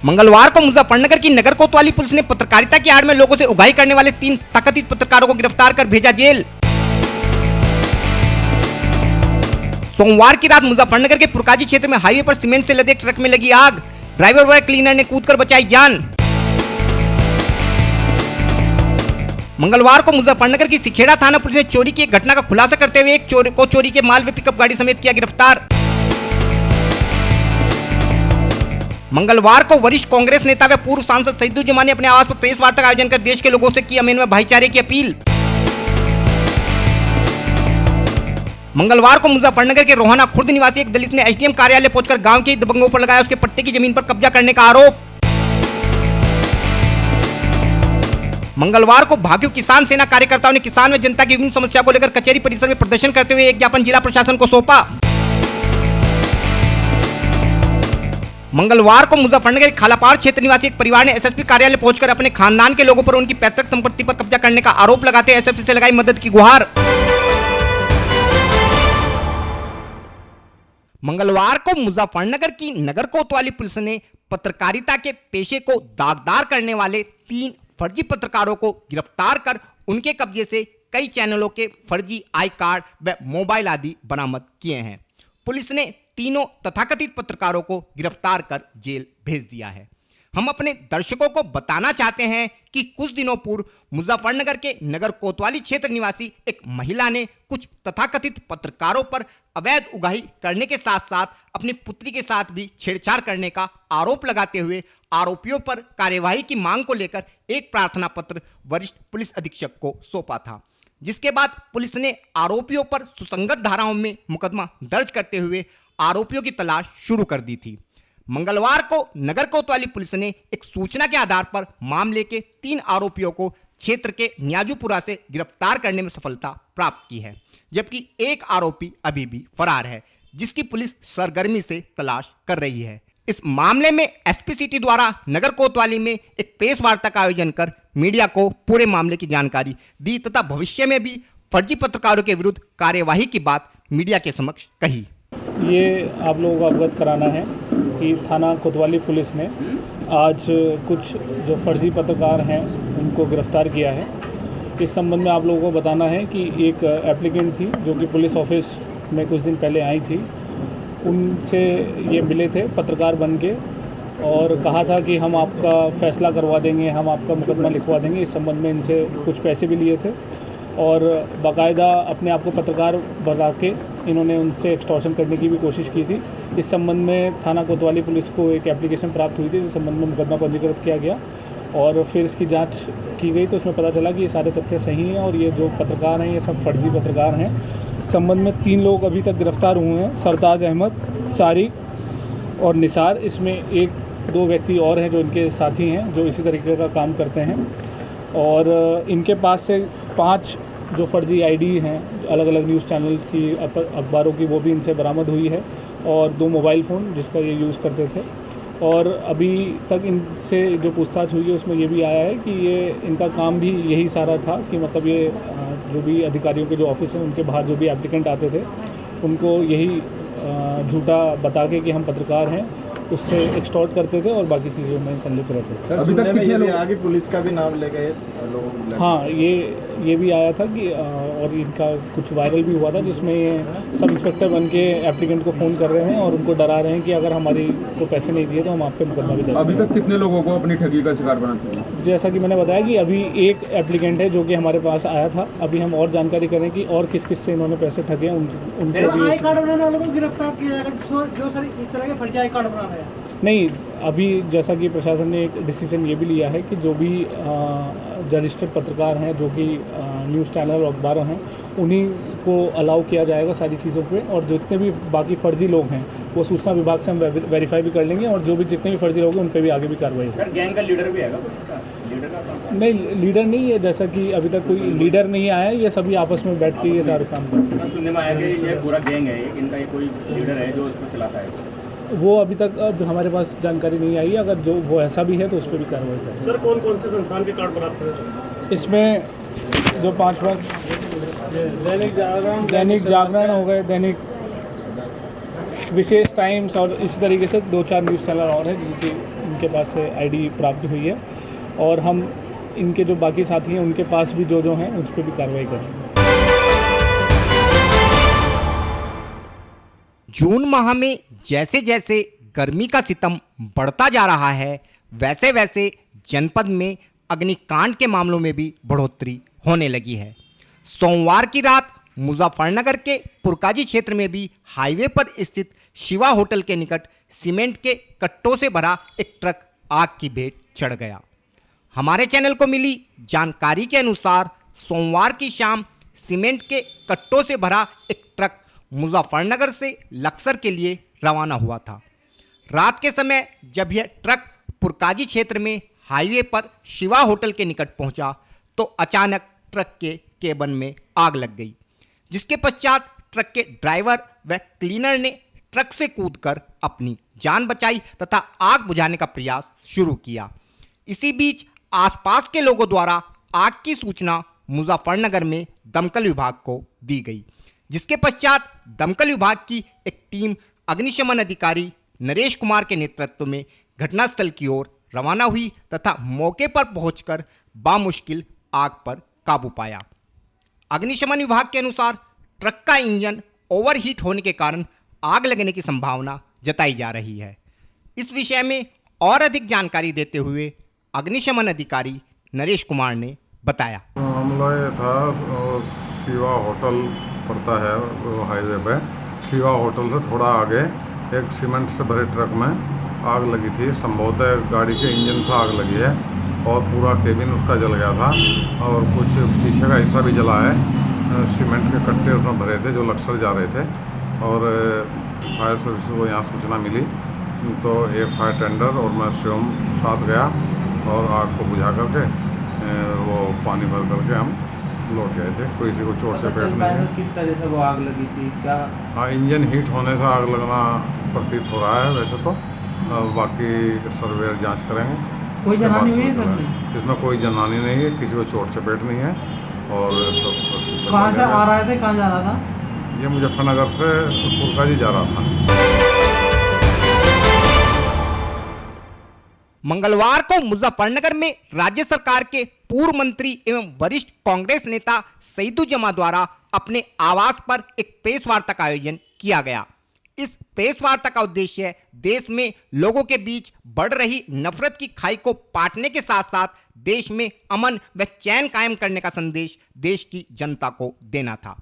मंगलवार को मुजफ्फरनगर की नगर कोतवाली पुलिस ने पत्रकारिता की आड़ में लोगों से उगाही करने वाले 3 तथाकथित पत्रकारों को गिरफ्तार कर भेजा जेल। सोमवार की रात मुजफ्फरनगर के पुरकाजी क्षेत्र में हाईवे पर सीमेंट से लदे ट्रक में लगी आग। ड्राइवर व क्लीनर ने कूदकर बचाई जान। मंगलवार को मुजफ्फरनगर की सिखेड़ा थाना पुलिस ने चोरी की एक घटना का खुलासा करते हुए एक चोर को चोरी के माल व पिकअप गाड़ी समेत किया गिरफ्तार। मंगलवार को वरिष्ठ कांग्रेस नेता व पूर्व सांसद सईदुज्जमान ने अपने आवास पर प्रेस वार्ता का आयोजन कर देश के लोगों से की अमन व भाईचारे की अपील। मंगलवार को मुजफ्फरनगर के रोहाना खुर्द निवासी एक दलित ने एसडीएम कार्यालय पहुंचकर गांव के दबंगों पर लगाया उसके पट्टे की जमीन पर कब्जा करने का आरोप। मंगलवार को भाकियू किसान सेना कार्यकर्ताओं ने किसान व जनता की विभिन्न समस्या को लेकर कचहरी परिसर में प्रदर्शन करते हुए एक ज्ञापन जिला प्रशासन को सौंपा। मंगलवार को मुजफ्फरनगर खालापाड़ क्षेत्र निवासी एक परिवार ने एसएसपी कार्यालय पहुंचकर अपने खानदान के लोगों पर उनकी पैतृक संपत्ति पर कब्जा करने का आरोप लगाते एसएसपी से लगाई मदद की गुहार। मंगलवार को मुजफ्फरनगर की नगर कोतवाली पुलिस ने पत्रकारिता के पेशे को दागदार करने वाले 3 फर्जी पत्रकारों को गिरफ्तार कर उनके कब्जे से कई चैनलों के फर्जी आई कार्ड व मोबाइल आदि बरामद किए हैं। पुलिस ने तीनों तथाकथित पत्रकारों को गिरफ्तार कर जेल भेज दिया है। हम अपने दर्शकों को बताना चाहते हैं कि कुछ दिनों पूर्व मुजफ्फरनगर के नगर कोतवाली क्षेत्र निवासी एक महिला ने कुछ तथाकथित पत्रकारों पर अवैध उगाही करने के साथ साथ अपनी पुत्री के साथ भी छेड़छाड़ करने का आरोप लगाते हुए आरोपियों पर कार्यवाही की मांग को लेकर एक प्रार्थना पत्र वरिष्ठ पुलिस अधीक्षक को सौंपा था, जिसके बाद पुलिस ने आरोपियों पर सुसंगत धाराओं में मुकदमा दर्ज करते हुए आरोपियों की तलाश शुरू कर दी थी। मंगलवार को नगर कोतवाली पुलिस ने एक सूचना के आधार पर मामले के 3 आरोपियों को क्षेत्र के न्याजूपुरा से गिरफ्तार करने में सफलता प्राप्त की है, जबकि एक आरोपी अभी भी फरार है, जिसकी पुलिस सरगर्मी से तलाश कर रही है। इस मामले में एसपी सिटी द्वारा नगर कोतवाली में एक प्रेस वार्ता का आयोजन कर मीडिया को पूरे मामले की जानकारी दी तथा भविष्य में भी फर्जी पत्रकारों के विरुद्ध कार्यवाही की बात मीडिया के समक्ष कही। ये आप लोगों को अवगत कराना है कि थाना कोतवाली पुलिस ने आज कुछ जो फर्जी पत्रकार हैं उनको गिरफ्तार किया है। इस संबंध में आप लोगों को बताना है कि एक एप्लीकेंट थी जो कि पुलिस ऑफिस में कुछ दिन पहले आई थी, उनसे ये मिले थे पत्रकार बन के और कहा था कि हम आपका फैसला करवा देंगे, हम आपका मुकदमा लिखवा देंगे। इस संबंध में इनसे कुछ पैसे भी लिए थे और बाकायदा अपने आप को पत्रकार बना के इन्होंने उनसे एक्सटॉर्शन करने की भी कोशिश की थी। इस संबंध में थाना कोतवाली पुलिस को एक एप्लीकेशन प्राप्त हुई थी, इस संबंध में मुकदमा पंजीकृत किया गया और फिर इसकी जांच की गई तो उसमें पता चला कि ये सारे तथ्य सही हैं और ये जो पत्रकार हैं ये सब फर्जी पत्रकार हैं। इस संबंध में 3 लोग अभी तक गिरफ्तार हुए हैं, सरताज अहमद, सारिक और निसार। इसमें 1-2 व्यक्ति और हैं जो इनके साथी हैं जो इसी तरीके का काम करते हैं और इनके पास से 5 जो फर्जी आईडी हैं अलग अलग न्यूज़ चैनल्स की, अखबारों की, वो भी इनसे बरामद हुई है और 2 मोबाइल फ़ोन जिसका ये यूज़ करते थे। और अभी तक इनसे जो पूछताछ हुई है उसमें ये भी आया है कि ये इनका काम भी यही सारा था कि मतलब ये जो भी अधिकारियों के जो ऑफिस हैं उनके बाहर जो भी एप्लीकेंट आते थे उनको यही झूठा बता के कि हम पत्रकार हैं उससे एक्सटॉर्ट करते थे और बाकी चीज़ों में संलिप्त रहते थे। अभी तक कितने लोग आगे पुलिस का भी नाम ले गए लोगों को? हाँ, ये भी आया था कि और इनका कुछ वायरल भी हुआ था जिसमें ये सब इंस्पेक्टर बन के एप्लीकेंट को फ़ोन कर रहे हैं और उनको डरा रहे हैं कि अगर हमारी को पैसे नहीं दिए तो हम आप पे मुकदमा भी दर्ज करेंगे। अभी तक कितने लोगों को अपनी ठगी का शिकार बनाते हैं? जैसा कि मैंने बताया कि अभी एक एप्लीकेंट है जो कि हमारे पास आया था। अभी हम और जानकारी करें कि और किस किस से इन्होंने पैसे ठगे हैं उनको आई कार्ड बनाने वालों को गिरफ्तार किया है जो सर इस तरह के फर्जी आई कार्ड बना रहे हैं। नहीं, अभी जैसा कि प्रशासन ने एक डिसीजन ये भी लिया है कि जो भी रजिस्टर्ड पत्रकार हैं जो कि न्यूज़ चैनल और अखबार हैं उन्हीं को अलाउ किया जाएगा सारी चीज़ों पे और जितने भी बाकी फर्जी लोग हैं वो सूचना विभाग से हम वेरीफाई भी कर लेंगे और जो भी जितने भी फर्जी लोग हैं उन पर भी आगे भी कार्रवाई। सर गैंग का लीडर भी आएगा पुलिस का? लीडर का नहीं, लीडर नहीं है, जैसा कि अभी तक कोई लीडर नहीं आया है, ये सभी आपस में बैठ के ये सारे काम करते हैं। सुनने में आया कि ये पूरा गैंग है, इनका कोई लीडर है जो इसको चलाता है। वो अभी तक अब हमारे पास जानकारी नहीं आई है, अगर जो वो ऐसा भी है तो उस पर भी कार्रवाई करें। सर कौन कौन से संस्थान के कार्ड बनाते हैं? इसमें जो 5 दैनिक जागरण हो गए, दैनिक विशेष टाइम्स और इसी तरीके से 2-4 न्यूज़ चैनल और हैं जिनकी इनके पास से आईडी प्राप्त हुई है, और हम इनके जो बाकी साथी हैं उनके पास भी जो हैं उस पर भी कार्रवाई करेंगे। जून माह में जैसे जैसे गर्मी का सितम बढ़ता जा रहा है, वैसे वैसे जनपद में अग्निकांड के मामलों में भी बढ़ोतरी होने लगी है। सोमवार की रात मुजफ्फरनगर के पुरकाजी क्षेत्र में भी हाईवे पर स्थित शिवा होटल के निकट सीमेंट के कट्टों से भरा एक ट्रक आग की भेंट चढ़ गया। हमारे चैनल को मिली जानकारी के अनुसार सोमवार की शाम सीमेंट के कट्टों से भरा एक ट्रक मुजफ्फरनगर से लक्सर के लिए रवाना हुआ था। रात के समय जब यह ट्रक पुरकाजी क्षेत्र में हाईवे पर शिवा होटल के निकट पहुंचा तो अचानक ट्रक के केबिन में आग लग गई, जिसके पश्चात ट्रक के ड्राइवर व क्लीनर ने ट्रक से कूदकर अपनी जान बचाई तथा आग बुझाने का प्रयास शुरू किया। इसी बीच आसपास के लोगों द्वारा आग की सूचना मुजफ्फरनगर में दमकल विभाग को दी गई, जिसके पश्चात दमकल विभाग की एक टीम अग्निशमन अधिकारी नरेश कुमार के नेतृत्व में घटनास्थल की ओर रवाना हुई तथा मौके पर पहुंचकर बामुश्किल आग पर काबू पाया। अग्निशमन विभाग के अनुसार ट्रक का इंजन ओवरहीट होने के कारण आग लगने की संभावना जताई जा रही है। इस विषय में और अधिक जानकारी देते हुए अग्निशमन अधिकारी नरेश कुमार ने बताया। मामला ये था, शिवा होटल पड़ता है हाईवे पे। शिवा होटल से थोड़ा आगे एक सीमेंट से भरे ट्रक में आग लगी थी। संभवतः गाड़ी के इंजन से आग लगी है और पूरा केबिन उसका जल गया था और कुछ पीछे का हिस्सा भी जला है। सीमेंट के कट्टे उसमें भरे थे जो लक्सर जा रहे थे और फायर सर्विस को यहाँ सूचना मिली तो एक फायर टेंडर और मैं स्वयं साथ गया और आग को बुझा करके वो पानी भर करके हम लौट गए थे। कोई किसी को चोट से पेट नहीं। किस तरह से वो आग लगी थी? क्या हाँ, इंजन हीट होने से आग लगना प्रतीत हो रहा है वैसे तो। बाकी सर्वेयर जांच करेंगे। कोई जनानी हुई है सर? इसमें कोई जनानी नहीं है, किसी को चोट चपेट नहीं है। और कहाँ से आ रहे थे, कहाँ जा रहा था? ये मुजफ्फरनगर से पुरकाजी जा रहा था। मंगलवार को मुजफ्फरनगर में राज्य सरकार के पूर्व मंत्री एवं वरिष्ठ कांग्रेस नेता सईदुज्जमा द्वारा अपने आवास पर एक प्रेस वार्ता का आयोजन किया गया। इस प्रेस वार्ता का उद्देश्य देश में लोगों के बीच बढ़ रही नफरत की खाई को पाटने के साथ साथ देश में अमन व चैन कायम करने का संदेश देश की जनता को देना था।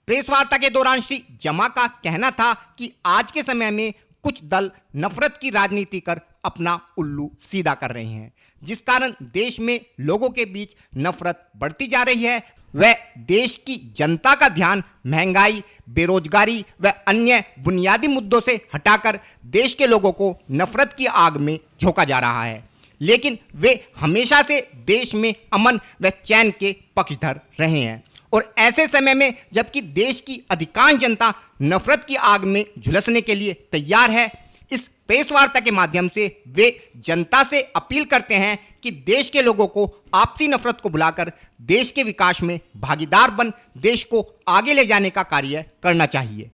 प्रेस वार्ता के दौरान श्री जमा का कहना था कि आज के समय में कुछ दल नफरत की राजनीति कर अपना उल्लू सीधा कर रहे हैं, जिस कारण देश में लोगों के बीच नफरत बढ़ती जा रही है। वह देश की जनता का ध्यान महंगाई, बेरोजगारी व अन्य बुनियादी मुद्दों से हटाकर देश के लोगों को नफरत की आग में झोंका जा रहा है, लेकिन वे हमेशा से देश में अमन व चैन के पक्षधर रहे हैं। और ऐसे समय में जबकि देश की अधिकांश जनता नफरत की आग में झुलसने के लिए तैयार है, इस प्रेस वार्ता के माध्यम से वे जनता से अपील करते हैं कि देश के लोगों को आपसी नफरत को भुलाकर देश के विकास में भागीदार बन देश को आगे ले जाने का कार्य करना चाहिए।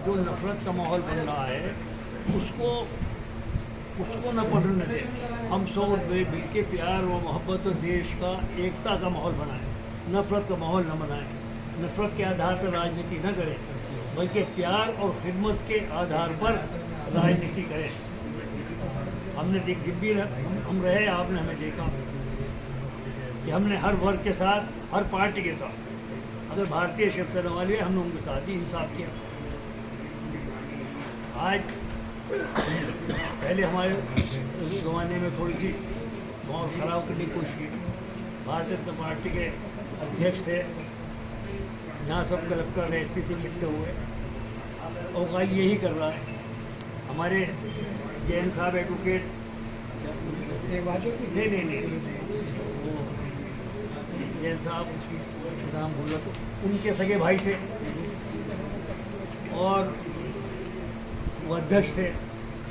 जो नफरत का माहौल बन रहा है उसको न पढ़ने दें। हम सब मिल के प्यार और मोहब्बत और देश का एकता का माहौल बनाएं, नफरत का माहौल न बनाएं। नफरत के आधार पर राजनीति न करें, बल्कि प्यार और खिदमत के आधार पर राजनीति करें। हमने जब भी हम रहे, आपने हमें देखा कि हमने हर वर्ग के साथ, हर पार्टी के साथ, अगर भारतीय शिवसेना वाले हमने उनके साथ ही इंसाफ किया। आज पहले हमारे ज़माने में थोड़ी सी माहौल ख़राब करने की कोशिश की। भारतीय जनता पार्टी के अध्यक्ष थे, यहाँ सब कलेक्टर एसपी से मिलते हुए, और कल यही कर रहा है। हमारे जैन साहब एडवोकेट नहीं वो जैन साहब नाम भूला तो उनके सगे भाई थे और वो अध्यक्ष थे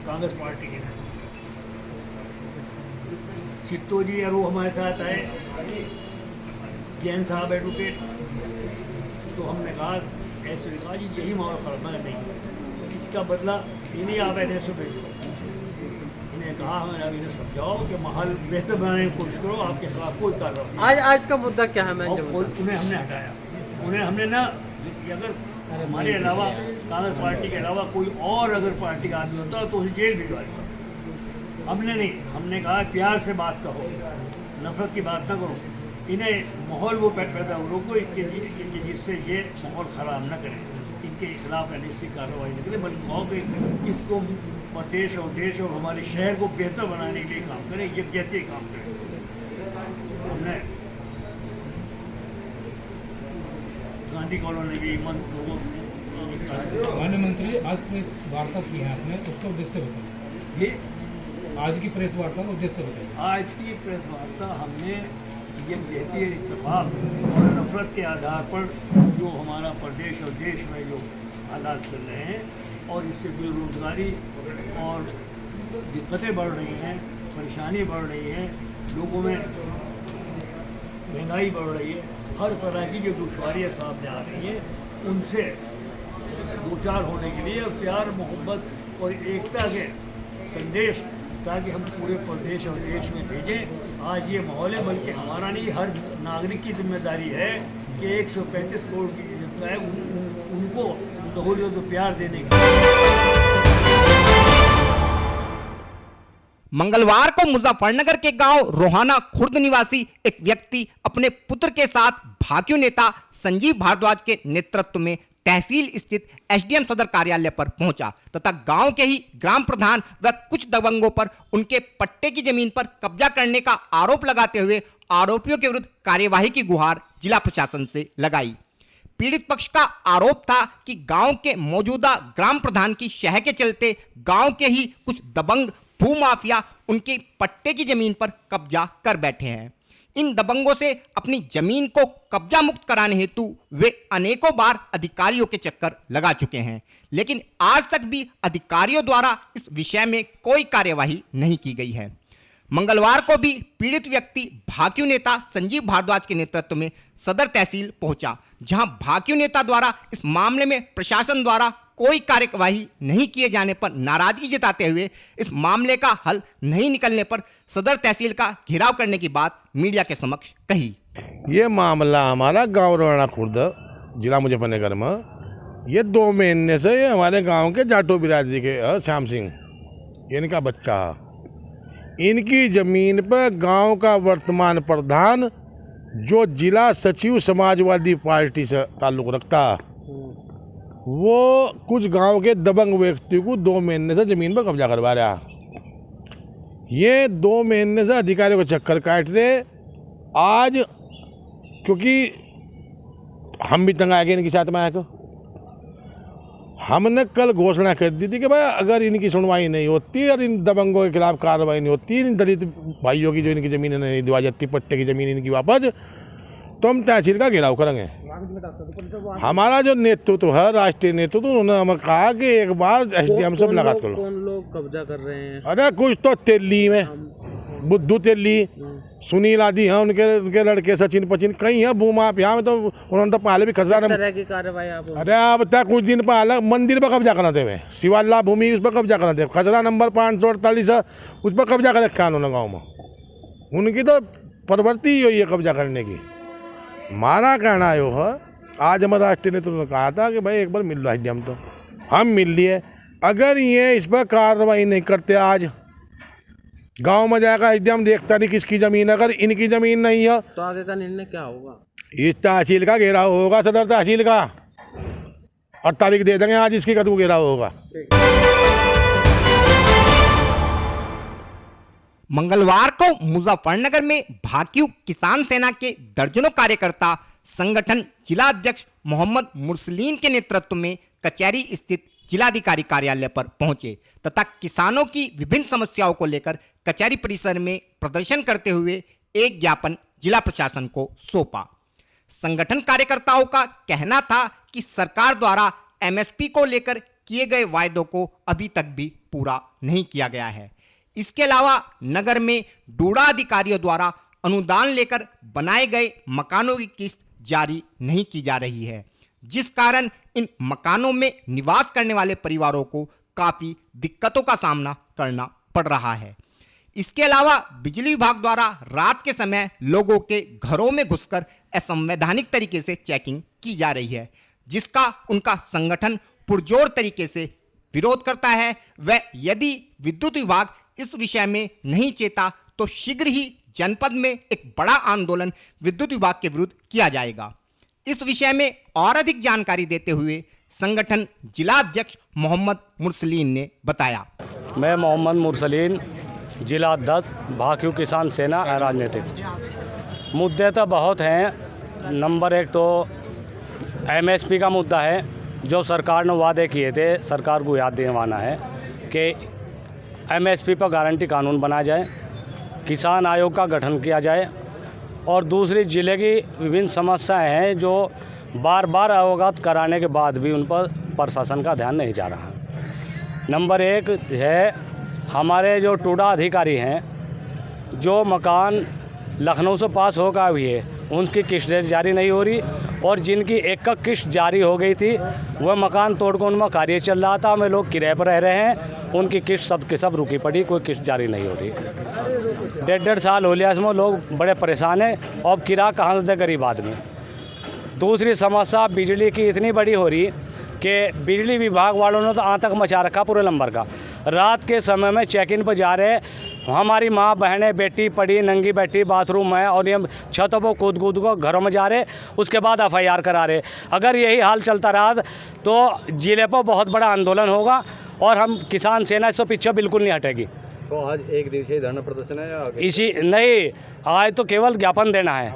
कांग्रेस पार्टी के। चित्तो जी और वो हमारे साथ आए, जैन साहब एडवोकेट। तो हमने कहा, ऐसे कहा जी यही माहौल खराब नहीं, इसका बदला इन्हीं आप एनएसओ भेजो। इन्हें कहा हमें अब इन्हें समझाओ कि माहौल बेहतर बनाने की कोशिश करो, आपके खिलाफ कोई कार्रवाई। आज का मुद्दा क्या है? मैं उन्हें हमने हटाया, उन्हें हमने ना, अगर हमारे अलावा कांग्रेस पार्टी के अलावा कोई और अगर पार्टी का आदमी होता तो उसे जेल भिजवा देता। हमने नहीं, हमने कहा प्यार से बात करो, नफरत की बात ना करो। इन्हें माहौल वो पैदा रोको जिससे ये माहौल ख़राब न करें, इनके खिलाफ ऐसी कार्रवाई न करें, बल्कि कहो कि इसको प्रदेश और देश और हमारे शहर को बेहतर बनाने के लिए काम करें, यकजहती काम करें। हमने गांधी कॉलोनी भी माननीय मंत्री आज प्रेस वार्ता की है आपने, उसका उद्देश्य बताइए। ये आज की प्रेस वार्ता का उद्देश्य बताइए। आज की प्रेस वार्ता हमने ये कहती है इत्तेफाक और नफरत के आधार पर जो हमारा प्रदेश और देश में जो हालात चल रहे हैं और इससे बेरोजगारी और दिक्कतें बढ़ रही हैं, परेशानी बढ़ रही है, लोगों में महंगाई बढ़ रही है, हर तरह की जो दुश्वारियाँ सामने आ रही हैं, उनसे दो चार होने के लिए और प्यार मोहब्बत और एकता के संदेश ताकि हम पूरे प्रदेश और देश में भेजें। आज ये माहौल है, बल्कि हमारा नहीं, हर नागरिक की जिम्मेदारी है कि 135 करोड़ की जनता है उनको सहूलियत और प्यार देने की। मंगलवार को मुजफ्फरनगर के गांव रोहाना खुर्द निवासी एक व्यक्ति अपने पुत्र के साथ भाकियू नेता संजीव भारद्वाज के नेतृत्व में तहसील स्थित एसडीएम सदर कार्यालय पर पहुंचा तथा गांव के ही ग्राम प्रधान व कुछ दबंगों पर उनके पट्टे की जमीन पर कब्जा करने का आरोप लगाते हुए आरोपियों के विरुद्ध कार्यवाही की गुहार जिला प्रशासन से लगाई। पीड़ित पक्ष का आरोप था कि गांव के मौजूदा ग्राम प्रधान की शह के चलते गांव के ही कुछ दबंग भूमाफिया उनके पट्टे की जमीन पर कब्जा कर बैठे हैं। इन दबंगों से अपनी जमीन को कब्जा मुक्त कराने हेतु वे अनेकों बार अधिकारियों के चक्कर लगा चुके हैं, लेकिन आज तक भी अधिकारियों द्वारा इस विषय में कोई कार्यवाही नहीं की गई है। मंगलवार को भी पीड़ित व्यक्ति भाकियू नेता संजीव भारद्वाज के नेतृत्व में सदर तहसील पहुंचा, जहां भाकियू नेता द्वारा इस मामले में प्रशासन द्वारा कोई कार्यवाही नहीं किए जाने पर नाराजगी जताते हुए इस मामले का हल नहीं निकलने पर सदर तहसील का घेराव करने की बात मीडिया के समक्ष कही। ये मामला हमारा गांव रोहाना खुर्द जिला मुजफ्फरनगर में ये 2 महीने से ये हमारे गांव के जाटो बिरादरी के श्याम सिंह इनका बच्चा, इनकी ज़मीन पर गांव का वर्तमान प्रधान जो जिला सचिव समाजवादी पार्टी से ताल्लुक़ रखता, वो कुछ गांव के दबंग व्यक्ति को 2 महीने से ज़मीन पर कब्जा करवा रहा। ये 2 महीने से अधिकारियों को चक्कर काट रहे। आज क्योंकि हम भी तंग आ गए इनके साथ में आकर, हमने कल घोषणा कर दी थी कि भाई अगर इनकी सुनवाई नहीं होती और इन दबंगों के खिलाफ कार्रवाई नहीं होती, इन दलित भाइयों की जो इनकी ज़मीन नहीं दिवा जाती, पट्टे की ज़मीन इनकी वापस, तो हम तहसील का घेराव करेंगे। हमारा जो नेतृत्व है, राष्ट्रीय नेतृत्व, उन्होंने हमें कहा कि एक बार एसडीएम से मुलाकात करो। कौन लोग कब्जा कर रहे हैं? अरे कुछ तो तेली में बुद्धू तेली, सुनील आदि हैं, उनके लड़के सचिन पचिन कई हैं भूमाफिया में। तो उन्होंने तो पहले भी खसरा तरह की कार्रवाई आप? अरे अब तक कुछ दिन पहले मंदिर पर कब्जा कराते हुए, शिवाला भूमि उस पर कब्जा कराते, खसरा नंबर 548 है उस पर कब्जा कर रखा उन्होंने गाँव में। उनकी तो प्रवृत्ति ही हुई है कब्जा करने की। हमारा कहना है आज हमारे राष्ट्रीय नेतृत्व ने कहा था कि भाई एक बार मिल लो एसडीएम, तो हम मिल लिए। अगर ये इस पर कार्रवाई नहीं करते, आज गांव में जाएगा एसडीएम, देखता नहीं किसकी ज़मीन, अगर इनकी ज़मीन नहीं है तो आगे का निर्णय क्या होगा? इस तहसील का घेराव होगा, सदर तहसील का, और तारीख दे देंगे आज इसकी कदू घेराव होगा। मंगलवार को मुजफ्फरनगर में भाकियू किसान सेना के दर्जनों कार्यकर्ता संगठन जिला अध्यक्ष मोहम्मद मुरसलीन के नेतृत्व में कचहरी स्थित जिलाधिकारी कार्यालय पर पहुंचे तथा किसानों की विभिन्न समस्याओं को लेकर कचहरी परिसर में प्रदर्शन करते हुए एक ज्ञापन जिला प्रशासन को सौंपा। संगठन कार्यकर्ताओं का कहना था कि सरकार द्वारा एमएसपी को लेकर किए गए वायदों को अभी तक भी पूरा नहीं किया गया है। इसके अलावा नगर में डूडा अधिकारियों द्वारा अनुदान लेकर बनाए गए मकानों की किस्त जारी नहीं की जा रही है, जिस कारण इन मकानों में निवास करने वाले परिवारों को काफ़ी दिक्कतों का सामना करना पड़ रहा है। इसके अलावा बिजली विभाग द्वारा रात के समय लोगों के घरों में घुसकर असंवैधानिक तरीके से चेकिंग की जा रही है, जिसका उनका संगठन पुरजोर तरीके से विरोध करता है। वह यदि विद्युत विभाग इस विषय में नहीं चेता तो शीघ्र ही जनपद में एक बड़ा आंदोलन विद्युत विभाग के विरुद्ध किया जाएगा। इस विषय में और अधिक जानकारी देते हुए संगठन जिला अध्यक्ष मोहम्मद मुरसलीन ने बताया। मैं मोहम्मद मुरसलीन, जिला अध्यक्ष भाकियू किसान सेना राजनीतिक। मुद्दे तो बहुत हैं। नंबर एक तो एमएसपी का मुद्दा है, जो सरकार ने वादे किए थे, सरकार को याद दिलवाना है कि एमएसपी पर गारंटी कानून बनाया जाए, किसान आयोग का गठन किया जाए। और दूसरी ज़िले की विभिन्न समस्याएं हैं जो बार बार अवगत कराने के बाद भी उन पर प्रशासन का ध्यान नहीं जा रहा। नंबर एक है हमारे जो टूडा अधिकारी हैं, जो मकान लखनऊ से पास होकर हुई है, उनकी किस्तें जारी नहीं हो रही, और जिनकी एक किस्त जारी हो गई थी वह मकान तोड़कर उनमें कार्य चल रहा था, हमें लोग किराए पर रह रहे हैं, उनकी किस्त सब के सब रुकी पड़ी, कोई किस्त जारी नहीं हो रही। 1.5 साल हो लिया इसमें, लोग बड़े परेशान हैं। अब किराया कहाँ से दे गरीब आदमी। दूसरी समस्या बिजली की इतनी बड़ी हो रही कि बिजली विभाग वालों ने तो आतंक मचा रखा पूरे नंबर का। रात के समय में चेक इन पर जा रहे, हमारी माँ बहनें बेटी पड़ी नंगी बैठी बाथरूम है, और ये छतों पर कूद को घरों में जा रहे, उसके बाद FIR करा रहे। अगर यही हाल चलता रहा तो जिले पर बहुत बड़ा आंदोलन होगा, और हम किसान सेना इससे पीछे बिल्कुल नहीं हटेगी। तो आज एक दिवसीय धरना प्रदर्शन है या इसी नहीं, आज तो केवल ज्ञापन देना है,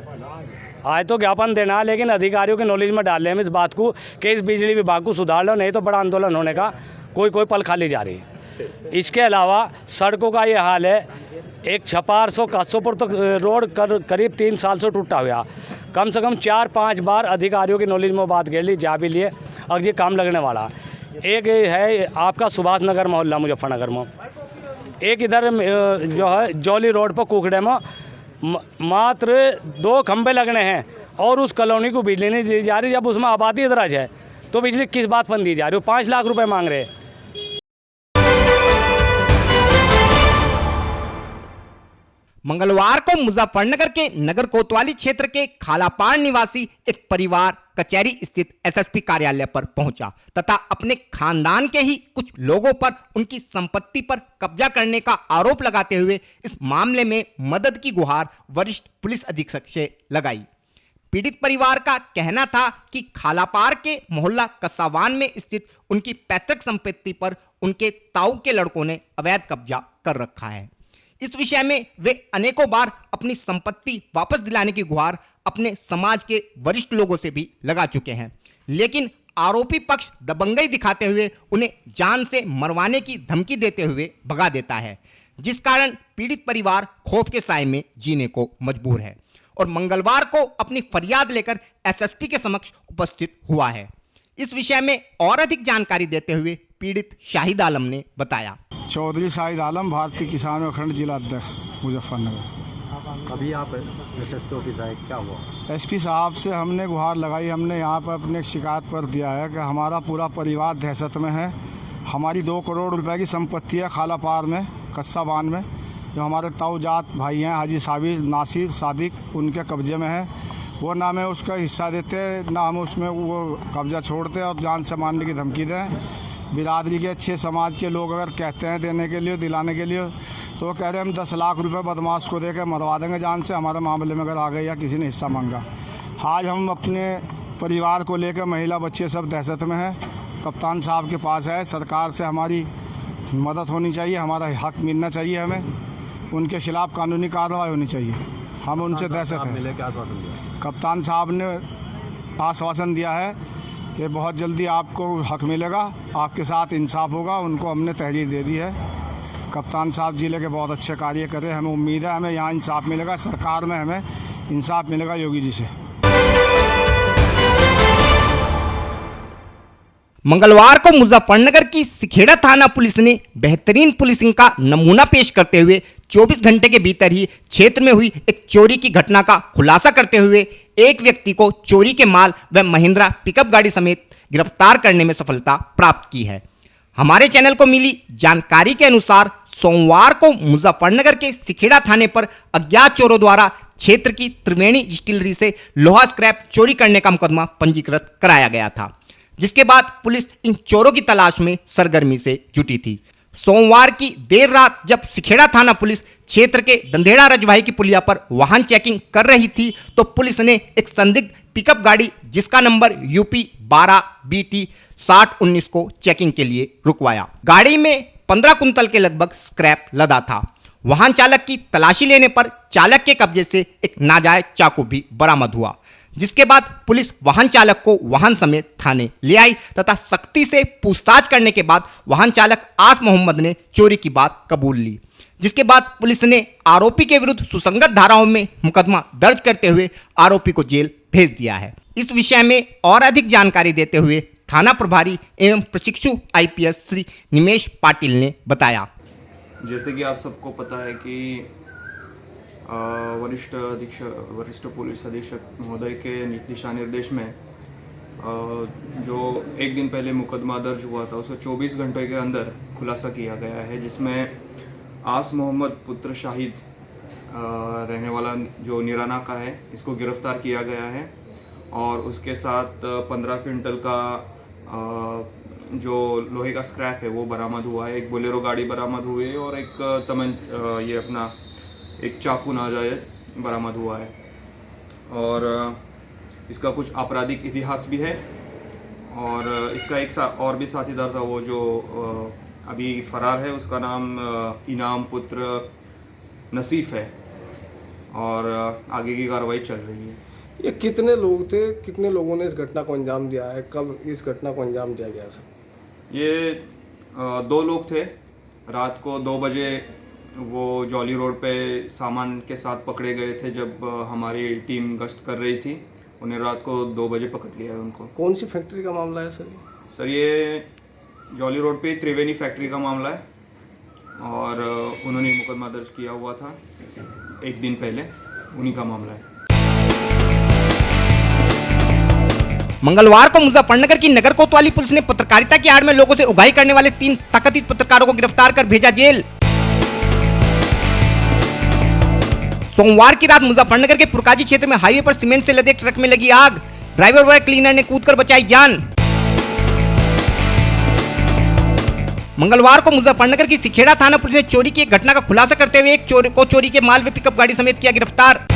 आज तो ज्ञापन देना है, लेकिन अधिकारियों के नॉलेज में डाल रहे हम इस बात को कि इस बिजली विभाग को सुधार लो, नहीं तो बड़ा आंदोलन होने का कोई पल खाली जा रही है। इसके अलावा सड़कों का ये हाल है, एक छपार 100 पर तो रोड करीब 3 साल से टूटा हुआ, कम से कम 4-5 बार अधिकारियों की नॉलेज में बात कर ली, जा भी लिए, और ये काम लगने वाला। एक है आपका सुभाष नगर मोहल्ला मुजफ्फरनगर में, एक इधर जो है जौली रोड पर कुकड़े में मात्र 2 खंबे लगने हैं, और उस कॉलोनी को बिजली नहीं दी जा रही। जब उसमें आबादी दराज है तो बिजली किस बात पर दी जा रही है? 5 लाख रुपए मांग रहे हैं। मंगलवार को मुजफ्फरनगर के नगर कोतवाली क्षेत्र के खालापाड़ निवासी एक परिवार कचहरी स्थित SSP कार्यालय पर पहुंचा तथा अपने खानदान के ही कुछ लोगों पर उनकी संपत्ति पर कब्जा करने का आरोप लगाते हुए इस मामले में मदद की गुहार वरिष्ठ पुलिस अधीक्षक से लगाई। पीड़ित परिवार का कहना था कि खालापाड़ के मोहल्ला कस्सावान में स्थित उनकी पैतृक संपत्ति पर उनके ताऊ के लड़कों ने अवैध कब्जा कर रखा है। इस विषय में वे अनेकों बार अपनी संपत्ति वापस दिलाने की गुहार अपने समाज के वरिष्ठ लोगों से भी लगा चुके हैं, लेकिन आरोपी पक्ष दबंगई दिखाते हुए उन्हें जान से मरवाने की धमकी देते हुए भगा देता है, जिस कारण पीड़ित परिवार खौफ के साए में जीने को मजबूर है और मंगलवार को अपनी फरियाद लेकर SSP के समक्ष उपस्थित हुआ है। इस विषय में और अधिक जानकारी देते हुए पीड़ित शाहिद आलम ने बताया। चौधरी शाहिद आलम, भारतीय किसान विखंड जिला अध्यक्ष मुजफ्फरनगर। अभी आप SSP ऑफिस आए, क्या हुआ? SP साहब से हमने गुहार लगाई, हमने यहाँ पर अपने शिकायत पर दिया है कि हमारा पूरा परिवार दहशत में है। हमारी 2 करोड़ रुपए की संपत्ति है खालापाड़ में कस्सावान में, जो हमारे ताऊजात भाई हैं हाजी साबिर, नासिर, सादिक, उनके कब्जे में है। वो ना हमें उसका हिस्सा देते, ना हम उसमें वो कब्जा छोड़ते और जान से मारने की धमकी दें। बिरादरी के अच्छे समाज के लोग अगर कहते हैं देने के लिए, दिलाने के लिए, तो वो कह रहे हैं हम 10 लाख रुपए बदमाश को देकर मरवा देंगे जान से, हमारे मामले में अगर आ गए या किसी ने हिस्सा मांगा। आज हम अपने परिवार को लेकर, महिला बच्चे सब दहशत में हैं। कप्तान साहब के पास है, सरकार से हमारी मदद होनी चाहिए, हमारा हक मिलना चाहिए, हमें उनके खिलाफ कानूनी कार्रवाई होनी चाहिए। हम उनसे दहशत है। कप्तान साहब ने आश्वासन दिया है कि बहुत जल्दी आपको हक मिलेगा, आपके साथ इंसाफ होगा। उनको हमने तहरीर दे दी है। कप्तान साहब जिले के बहुत अच्छे कार्य कर रहे हैं, हमें उम्मीद है हमें यहाँ इंसाफ मिलेगा, सरकार में हमें इंसाफ मिलेगा योगी जी से। मंगलवार को मुजफ्फरनगर की सिखेड़ा थाना पुलिस ने बेहतरीन पुलिसिंग का नमूना पेश करते हुए 24 घंटे के भीतर ही क्षेत्र में हुई एक चोरी की घटना का खुलासा करते हुए एक व्यक्ति को चोरी के माल व महिंद्रा पिकअप गाड़ी समेत गिरफ्तार करने में सफलता प्राप्त की है। हमारे चैनल को मिली जानकारी के अनुसार सोमवार को मुजफ्फरनगर के सिखेड़ा थाने पर अज्ञात चोरों द्वारा क्षेत्र की त्रिवेणी डिस्टिलरी से लोहा स्क्रैप चोरी करने का मुकदमा पंजीकृत कराया गया था, जिसके बाद पुलिस इन चोरों की तलाश में सरगर्मी से जुटी थी। सोमवार की देर रात जब सिखेड़ा थाना पुलिस क्षेत्र के दंधेड़ा रजवाही की पुलिया पर वाहन चेकिंग कर रही थी तो पुलिस ने एक संदिग्ध पिकअप गाड़ी जिसका नंबर UP 12 BT 6019 को चेकिंग के लिए रुकवाया। गाड़ी में 15 कुंतल के लगभग स्क्रैप लदा था। वाहन चालक की तलाशी लेने पर चालक के कब्जे से एक नाजायज चाकू भी बरामद हुआ, जिसके बाद पुलिस वाहन चालक को वाहन समेत थाने ले आई तथा सख्ती से पूछताछ करने के बाद वाहन चालक आस मोहम्मद ने चोरी की बात कबूल ली, जिसके बाद पुलिस ने आरोपी के विरुद्ध सुसंगत धाराओं में मुकदमा दर्ज करते हुए आरोपी को जेल भेज दिया है। इस विषय में और अधिक जानकारी देते हुए थाना प्रभारी एवं प्रशिक्षु IPS श्री निमेश पाटिल ने बताया। जैसे कि आप सबको पता है कि वरिष्ठ पुलिस अधीक्षक महोदय के दिशा निर्देश में जो एक दिन पहले मुकदमा दर्ज हुआ था उसको 24 घंटे के अंदर खुलासा किया गया है, जिसमें आस मोहम्मद पुत्र शाहिद रहने वाला जो निराना का है इसको गिरफ्तार किया गया है और उसके साथ 15 क्विंटल का जो लोहे का स्क्रैप है वो बरामद हुआ है। एक बोलेरो गाड़ी बरामद हुई है और एक चाकू नाजायज बरामद हुआ है और इसका कुछ आपराधिक इतिहास भी है और इसका एक और भी साथीदार था वो जो अभी फरार है, उसका नाम इनाम पुत्र नसीफ है और आगे की कार्रवाई चल रही है। ये कितने लोग थे, कितने लोगों ने इस घटना को अंजाम दिया है, कब इस घटना को अंजाम दिया गया सर? ये 2 लोग थे। रात को 2 बजे वो जॉली रोड पे सामान के साथ पकड़े गए थे जब हमारी टीम गश्त कर रही थी। उन्हें रात को 2 बजे पकड़ लिया है उनको। कौन सी फैक्ट्री का मामला है सर? सर ये जॉली रोड पे त्रिवेणी फैक्ट्री का मामला है और उन्होंने मुकदमा दर्ज किया हुआ था एक दिन पहले, उन्हीं का मामला है। मंगलवार को मुजफ्फरनगर की नगर कोतवाली पुलिस ने पत्रकारिता की आड़ में लोगों से उगाही करने वाले 3 तथाकथित पत्रकारों को गिरफ्तार कर भेजा जेल। सोमवार की रात मुजफ्फरनगर के पुरकाजी क्षेत्र में हाईवे पर सीमेंट से लदे एक ट्रक में लगी आग। ड्राइवर व क्लीनर ने कूदकर बचाई जान। मंगलवार को मुजफ्फरनगर की सिखेड़ा थाना पुलिस ने चोरी की एक घटना का खुलासा करते हुए एक चोर को चोरी के माल व पिकअप गाड़ी समेत किया गिरफ्तार।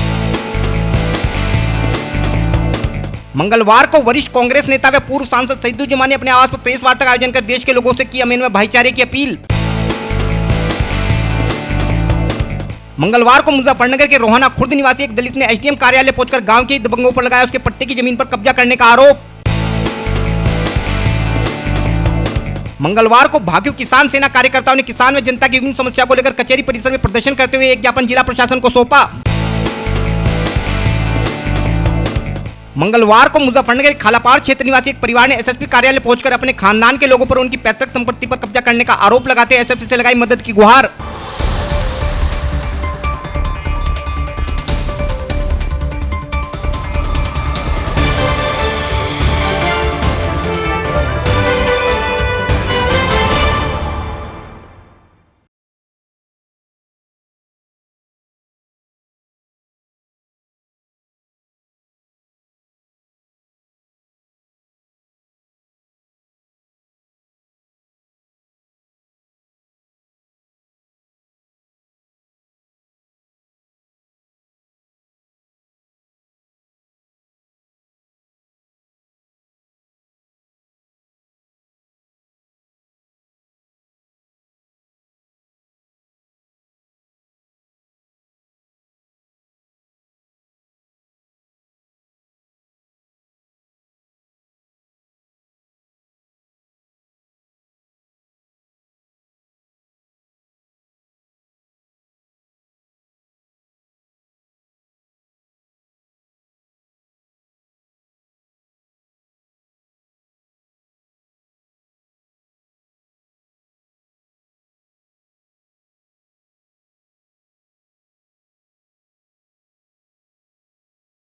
मंगलवार को वरिष्ठ कांग्रेस नेता व पूर्व सांसद सईदुज्जमान ने अपने आवास पर प्रेस वार्ता का आयोजन कर देश के लोगों से की अमन व भाईचारे की अपील। मंगलवार को मुजफ्फरनगर के रोहाना खुर्द निवासी एक दलित ने SDM कार्यालय पहुंचकर गांव के दबंगों पर लगाया उसके पट्टे की जमीन पर कब्जा करने का आरोप। मंगलवार को भाकियू किसान सेना कार्यकर्ताओं ने किसान व जनता की विभिन्न समस्या को लेकर कचहरी परिसर में प्रदर्शन करते हुए एक ज्ञापन जिला प्रशासन को सौंपा। मंगलवार को मुजफ्फरनगर खालापाड़ क्षेत्र निवासी एक परिवार ने SSP कार्यालय पहुंचकर अपने खानदान के लोगों पर उनकी पैतृक संपत्ति पर कब्जा करने का आरोप लगाते SSP से लगाई मदद की गुहार।